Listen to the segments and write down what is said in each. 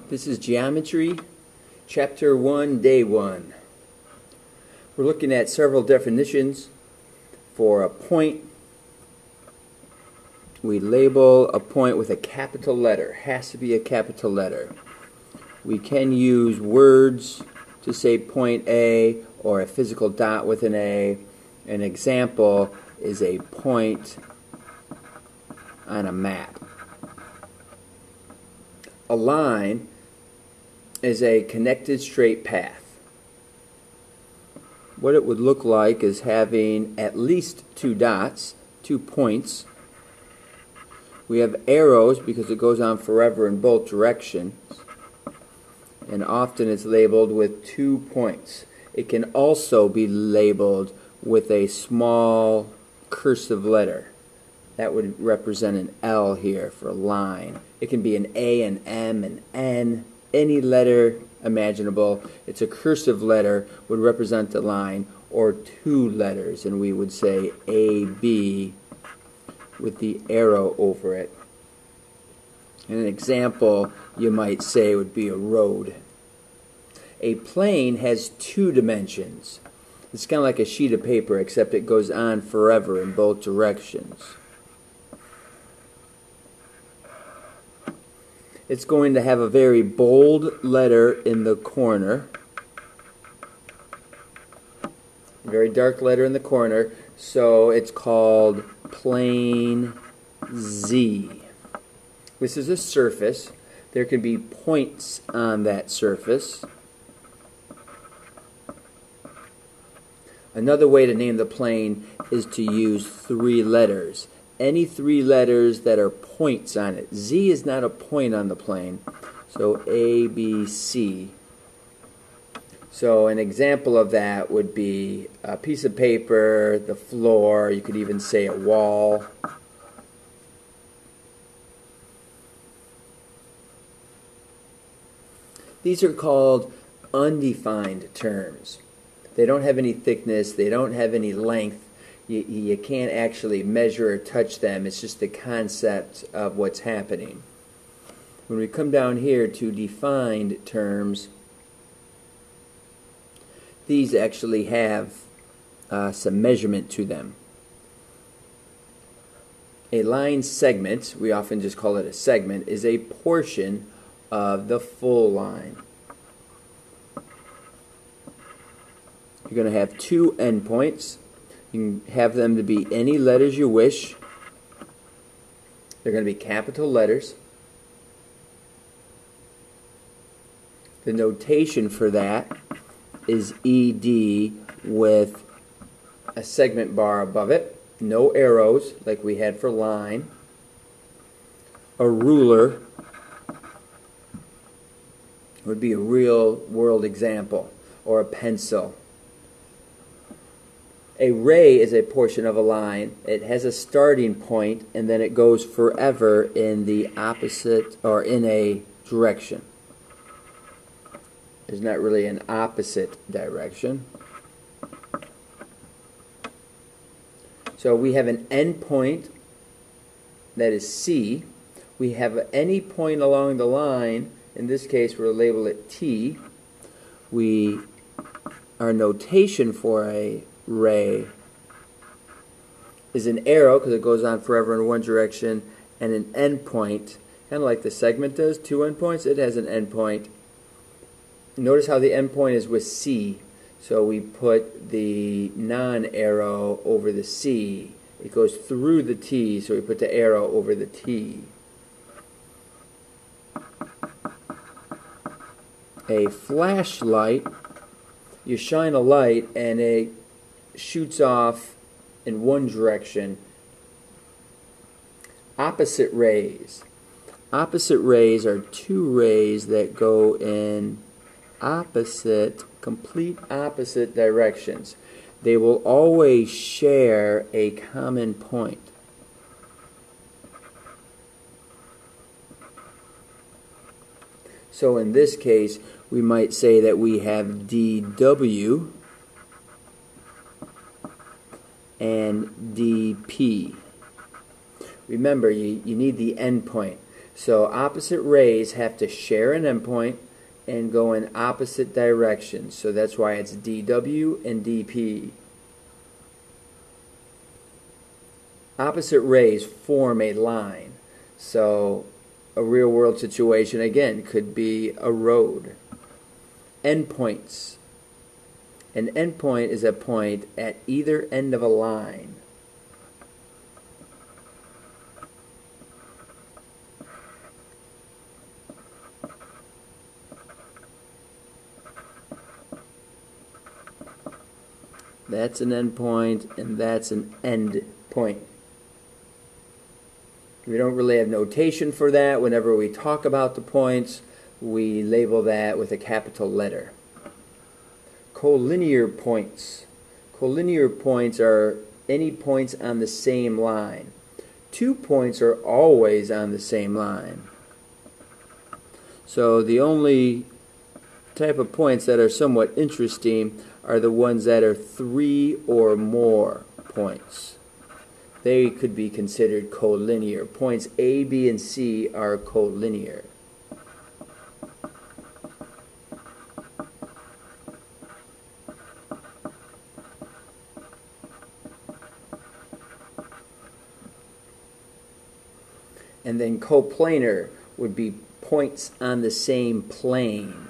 This is Geometry, Chapter 1, Day 1. We're looking at several definitions for a point. We label a point with a capital letter. Has to be a capital letter. We can use words to say point A or a physical dot with an A. An example is a point on a map. A line is a connected straight path. What it would look like is having at least two dots, 2 points. We have arrows because it goes on forever in both directions, and often it's labeled with 2 points. It can also be labeled with a small cursive letter. That would represent an L here for line. It can be an A, an M, an N, any letter imaginable. It's a cursive letter, would represent the line, or 2 letters, and we would say AB with the arrow over it. And an example you might say would be a road. A plane has 2 dimensions. It's kind of like a sheet of paper, except it goes on forever in both directions. It's going to have a very bold letter in the corner, a very dark letter in the corner, so it's called plane Z. This is a surface. There can be points on that surface. Another way to name the plane is to use 3 letters. Any 3 letters that are points on it. Z is not a point on the plane, so A, B, C. So an example of that would be a piece of paper, the floor, you could even say a wall. These are called undefined terms. They don't have any thickness, they don't have any length. You can't actually measure or touch them. It's just the concept of what's happening. When we come down here to defined terms, these actually have some measurement to them. A line segment, we often just call it a segment, is a portion of the full line. You're going to have 2 endpoints. You can have them to be any letters you wish. They're going to be capital letters. The notation for that is ED with a segment bar above it. No arrows like we had for line. A ruler would be a real world example, or a pencil. A ray is a portion of a line. It has a starting point and then it goes forever in the opposite or in a direction. There's not really an opposite direction. So we have an end point that is C. We have any point along the line. In this case we'll label it T. Our notation for a ray is an arrow because it goes on forever in one direction, and an endpoint, kind of like the segment does, 2 endpoints. It has an endpoint. Notice how the endpoint is with C, so we put the non-arrow over the C. It goes through the T, so we put the arrow over the T. A flashlight, you shine a light and it shoots off in one direction. Opposite rays. Opposite rays are 2 rays that go in complete opposite directions. They will always share a common point. So in this case, we might say that we have DW and DP. Remember, you need the endpoint. So opposite rays have to share an endpoint and go in opposite directions. So that's why it's DW and DP. Opposite rays form a line. So a real world situation again could be a road. Endpoints. An endpoint is a point at either end of a line. That's an endpoint, and that's an end point. We don't really have notation for that. Whenever we talk about the points, we label that with a capital letter. Collinear points. Collinear points are any points on the same line. 2 points are always on the same line. So the only type of points that are somewhat interesting are the ones that are 3 or more points. They could be considered collinear. Points A, B, and C are collinear. And then coplanar would be points on the same plane.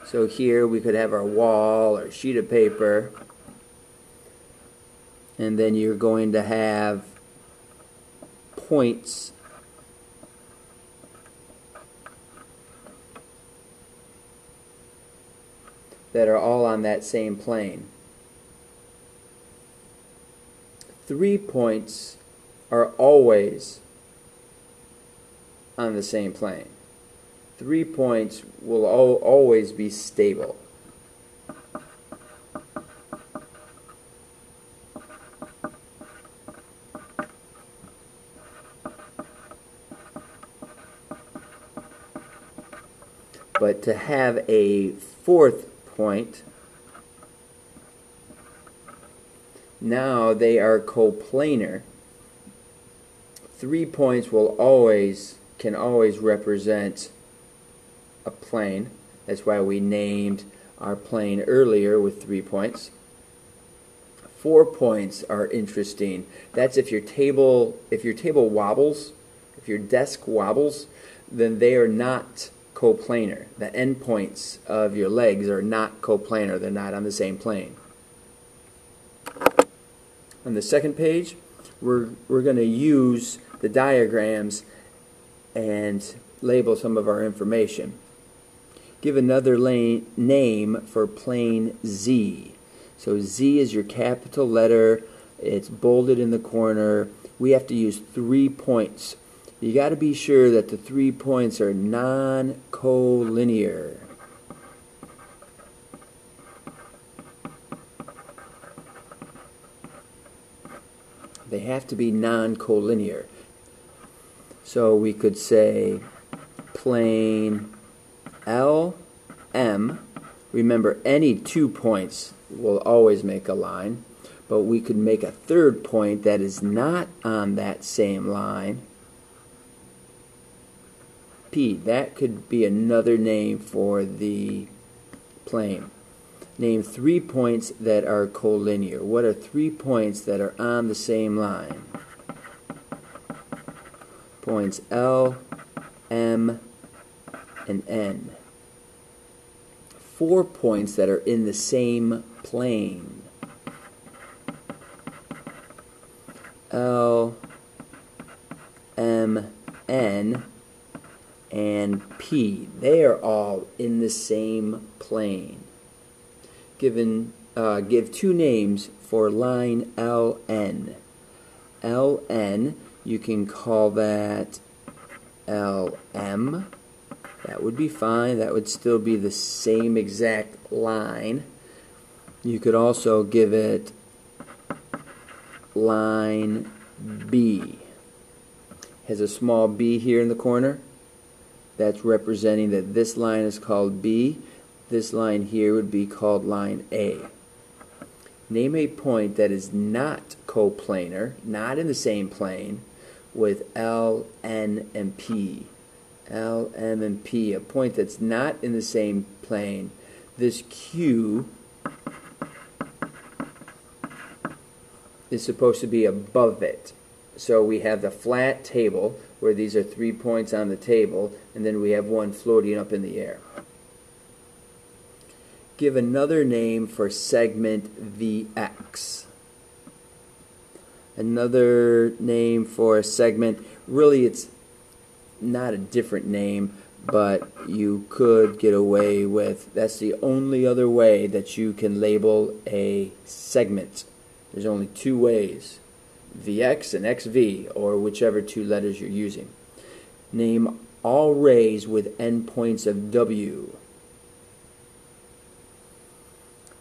So here we could have our wall or sheet of paper, and then you're going to have points that are all on that same plane. 3 points are always on the same plane. 3 points will always be stable. But to have a 4th point, now they are coplanar. 3 points can always represent a plane. That's why we named our plane earlier with 3 points. 4 points are interesting. That's if your table wobbles, if your desk wobbles, then they are not coplanar. The endpoints of your legs are not coplanar. They're not on the same plane. On the second page, we're going to use the diagrams and label some of our information. Give another name for plane Z. So Z is your capital letter. It's bolded in the corner. We have to use 3 points. You got to be sure that the 3 points are non-collinear. They have to be non-collinear. So we could say plane LM. Remember, any 2 points will always make a line, but we could make a 3rd point that is not on that same line. P. That could be another name for the plane. Name 3 points that are collinear. What are 3 points that are on the same line? Points L, M, and N. 4 points that are in the same plane. L, M, N, and P. They are all in the same plane. Give 2 names for line LN. LN, you can call that LM. That would be fine. That would still be the same exact line. You could also give it line B. Has a small B here in the corner. That's representing that this line is called B. This line here would be called line A. Name a point that is not coplanar, not in the same plane, with L, N, and P. L, M, and P, a point that's not in the same plane. This Q is supposed to be above it. So we have the flat table, where these are 3 points on the table, and then we have one floating up in the air. Give another name for segment VX. Another name for a segment, really it's not a different name, but you could get away with, that's the only other way that you can label a segment. There's only 2 ways, VX and XV, or whichever 2 letters you're using. Name all rays with endpoints of W.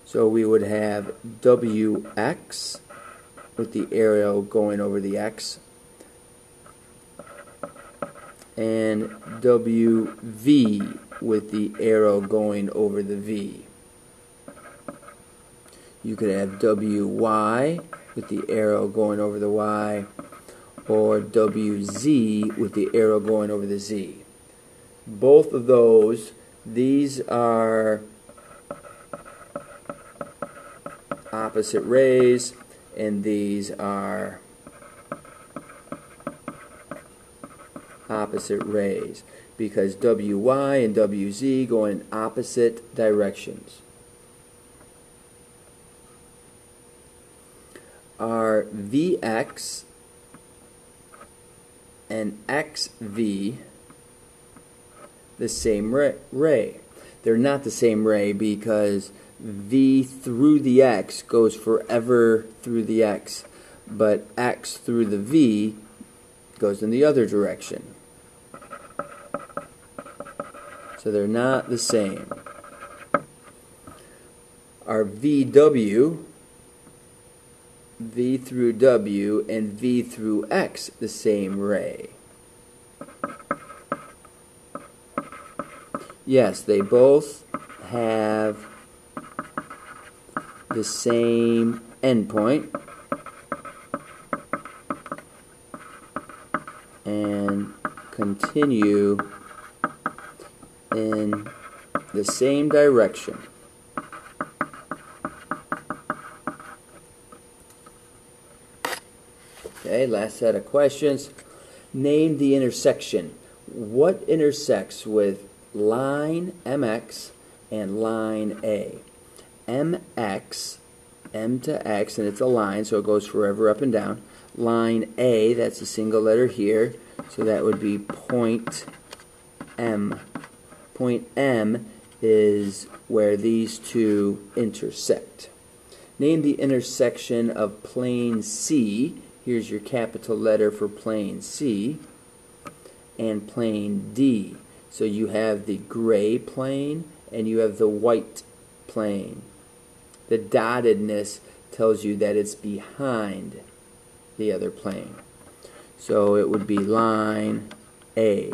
So we would have WX with the arrow going over the X, and WV with the arrow going over the V. You could have WY with the arrow going over the Y, or WZ with the arrow going over the Z. Both of those, these are opposite rays, and these are opposite rays, because WY and WZ go in opposite directions. Are VX and XV the same ray? They're not the same ray, because V through the X goes forever through the X, but X through the V goes in the other direction. So they're not the same. Are VW, V through W, and V through X the same ray? Yes, they both have the same endpoint and continue in the same direction. Okay, last set of questions. Name the intersection. What intersects with line MX and line A? MX, M to X, and it's a line, so it goes forever up and down. Line A, that's a single letter here, so that would be point M. Point M is where these 2 intersect. Name the intersection of plane C. Here's your capital letter for plane C, and plane D. So you have the gray plane and you have the white plane. The dottedness tells you that it's behind the other plane. So it would be line A.